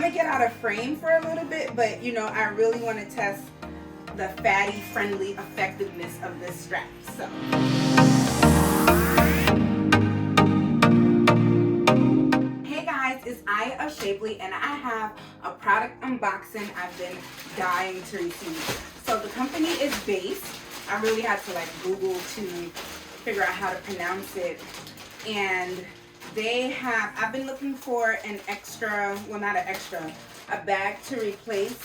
gonna get out of frame for a little bit, but you know, I really want to test the fatty friendly effectiveness of this strap. So hey guys, it's Aya of Shapely, and I have a product unboxing I've been dying to receive. So the company is BÉIS. I really had to like Google to figure out how to pronounce it, and I've been looking for an extra, well not an extra, a bag to replace,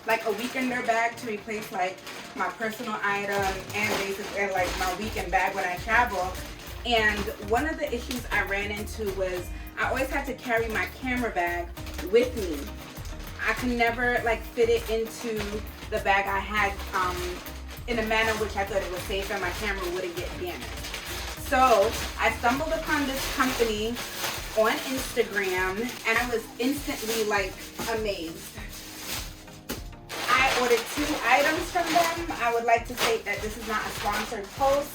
like a weekender bag to replace like my personal item and basically like my weekend bag when I travel. And one of the issues I ran into was I always had to carry my camera bag with me. I could never like fit it into the bag I had in a manner which I thought it was safe and my camera wouldn't get damaged. So I stumbled upon this company on Instagram and I was instantly like amazed. I ordered 2 items from them. I would like to state that this is not a sponsored post.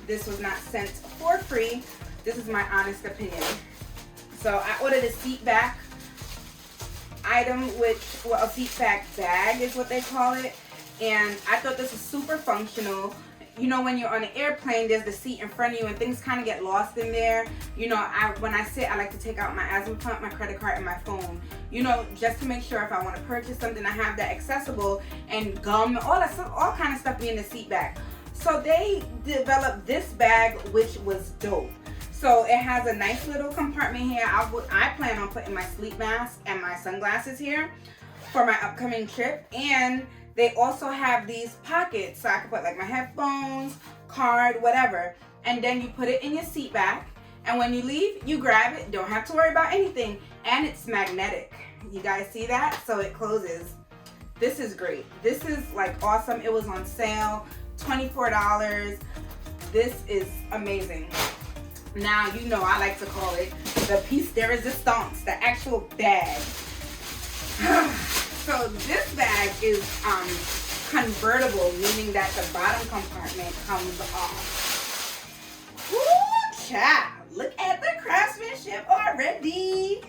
This was not sent for free. This is my honest opinion. So I ordered a seat back item, a seat back bag is what they call it. And I thought this was super functional. You know, when you're on an airplane, there's the seat in front of you and things kind of get lost in there. You know, when I sit, I like to take out my asthma pump, my credit card, and my phone. You know, just to make sure if I want to purchase something, I have that accessible, and gum, all kind of stuff be in the seat back. So they developed this bag, which was dope. So it has a nice little compartment here. I plan on putting my sleep mask and my sunglasses here for my upcoming trip. And they also have these pockets, so I can put like my headphones, card, whatever. And then you put it in your seat back. And when you leave, you grab it. Don't have to worry about anything. And it's magnetic. You guys see that? So it closes. This is great. This is like awesome. It was on sale, $24. This is amazing. Now, you know I like to call it the piece de resistance, the actual bag. So this bag is convertible, meaning that the bottom compartment comes off. Woo, child. Look at the craftsmanship already.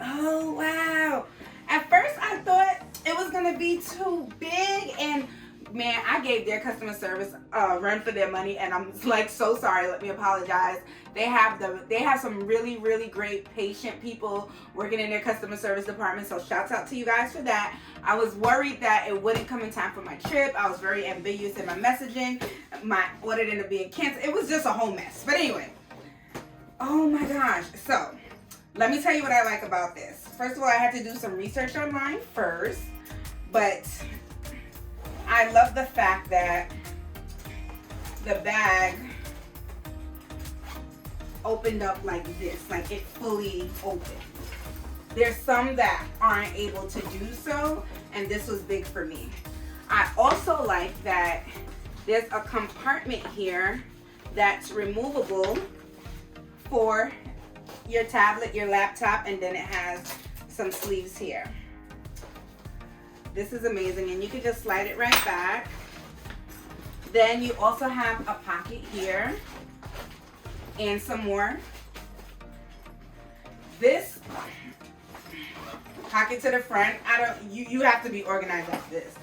Oh, wow. At first, I thought it was going to be too big, and man, I gave their customer service a run for their money, and I'm like so sorry. Let me apologize. They have some really, really great patient people working in their customer service department, so shouts out to you guys for that. I was worried that it wouldn't come in time for my trip. I was very ambiguous in my messaging. My order ended up being canceled. It was just a whole mess. But anyway, oh my gosh. So let me tell you what I like about this. First of all, I had to do some research online first, but I love the fact that the bag opened up like this, like it fully opened. There's some that aren't able to do so, and this was big for me. I also like that there's a compartment here that's removable for your tablet, your laptop, and then it has some sleeves here. This is amazing, and you can just slide it right back. Then you also have a pocket here and some more. This pocket to the front, you have to be organized like this.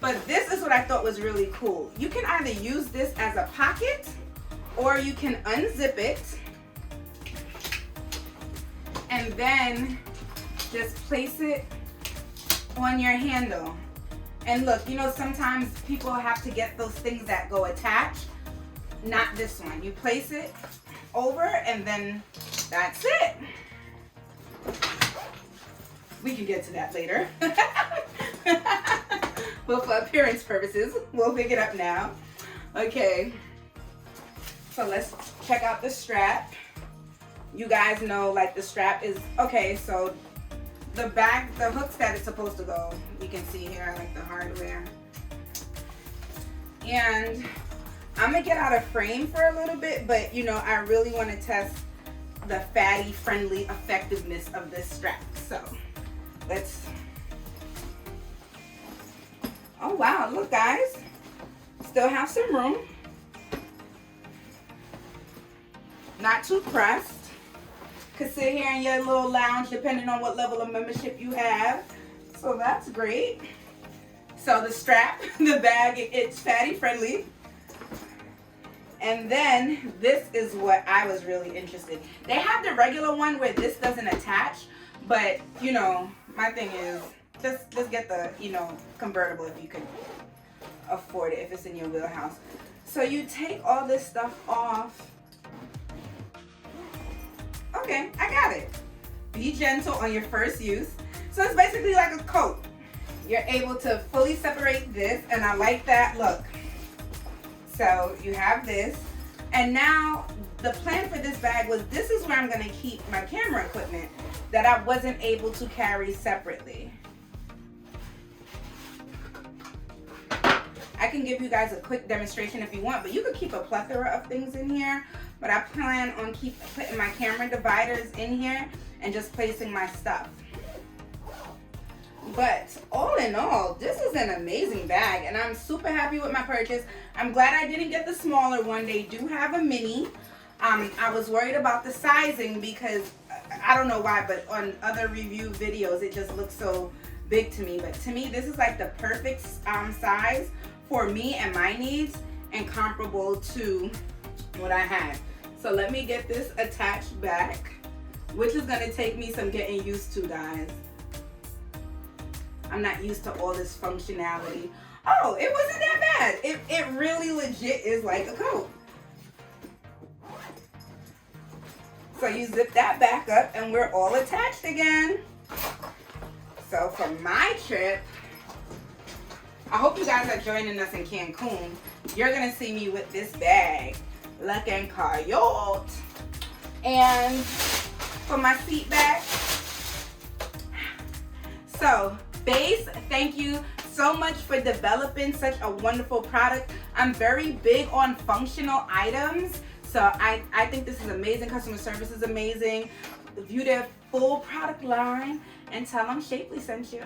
But this is what I thought was really cool. You can either use this as a pocket or you can unzip it and then just place it on your handle. And look, you know, sometimes people have to get those things that go attached. Not this one. You place it over and then that's it. We can get to that later. But for appearance purposes, we'll pick it up now. Okay. So let's check out the strap. You guys know, like, the strap is okay. So the back, the hooks that it's supposed to go, you can see here, like the hardware. And I'm gonna get out of frame for a little bit, but you know, I really want to test the fatty friendly effectiveness of this strap. So let's, oh wow, look guys, still have some room, not too pressed, could sit here in your little lounge depending on what level of membership you have. So that's great. So the strap, the bag, it's fatty friendly. And then this is what I was really interested in. They have the regular one where this doesn't attach, but you know, my thing is just get the, you know, convertible if you can afford it, if it's in your wheelhouse. So you take all this stuff off. Okay, I got it. Be gentle on your first use. So it's basically like a coat. You're able to fully separate this, and I like that look. So you have this, and now the plan for this bag was this is where I'm going to keep my camera equipment that I wasn't able to carry separately. I can give you guys a quick demonstration if you want, but you could keep a plethora of things in here. But I plan on putting my camera dividers in here and just placing my stuff. But all in all, this is an amazing bag, and I'm super happy with my purchase. I'm glad I didn't get the smaller one. They do have a mini. I was worried about the sizing because I don't know why, but on other review videos it just looks so big to me. But to me, this is like the perfect size for me and my needs, and comparable to what I had. So let me get this attached back, which is gonna take me some getting used to, guys. I'm not used to all this functionality. Oh, it wasn't that bad. It really legit is like a coat. So you zip that back up and we're all attached again. So for my trip, I hope you guys are joining us in Cancun. You're gonna see me with this bag, looking coyote. And for my seat back, so BÉIS, thank you so much for developing such a wonderful product. I'm very big on functional items, so I think this is amazing. Customer service is amazing. View their full product line and tell them Shapely sent you.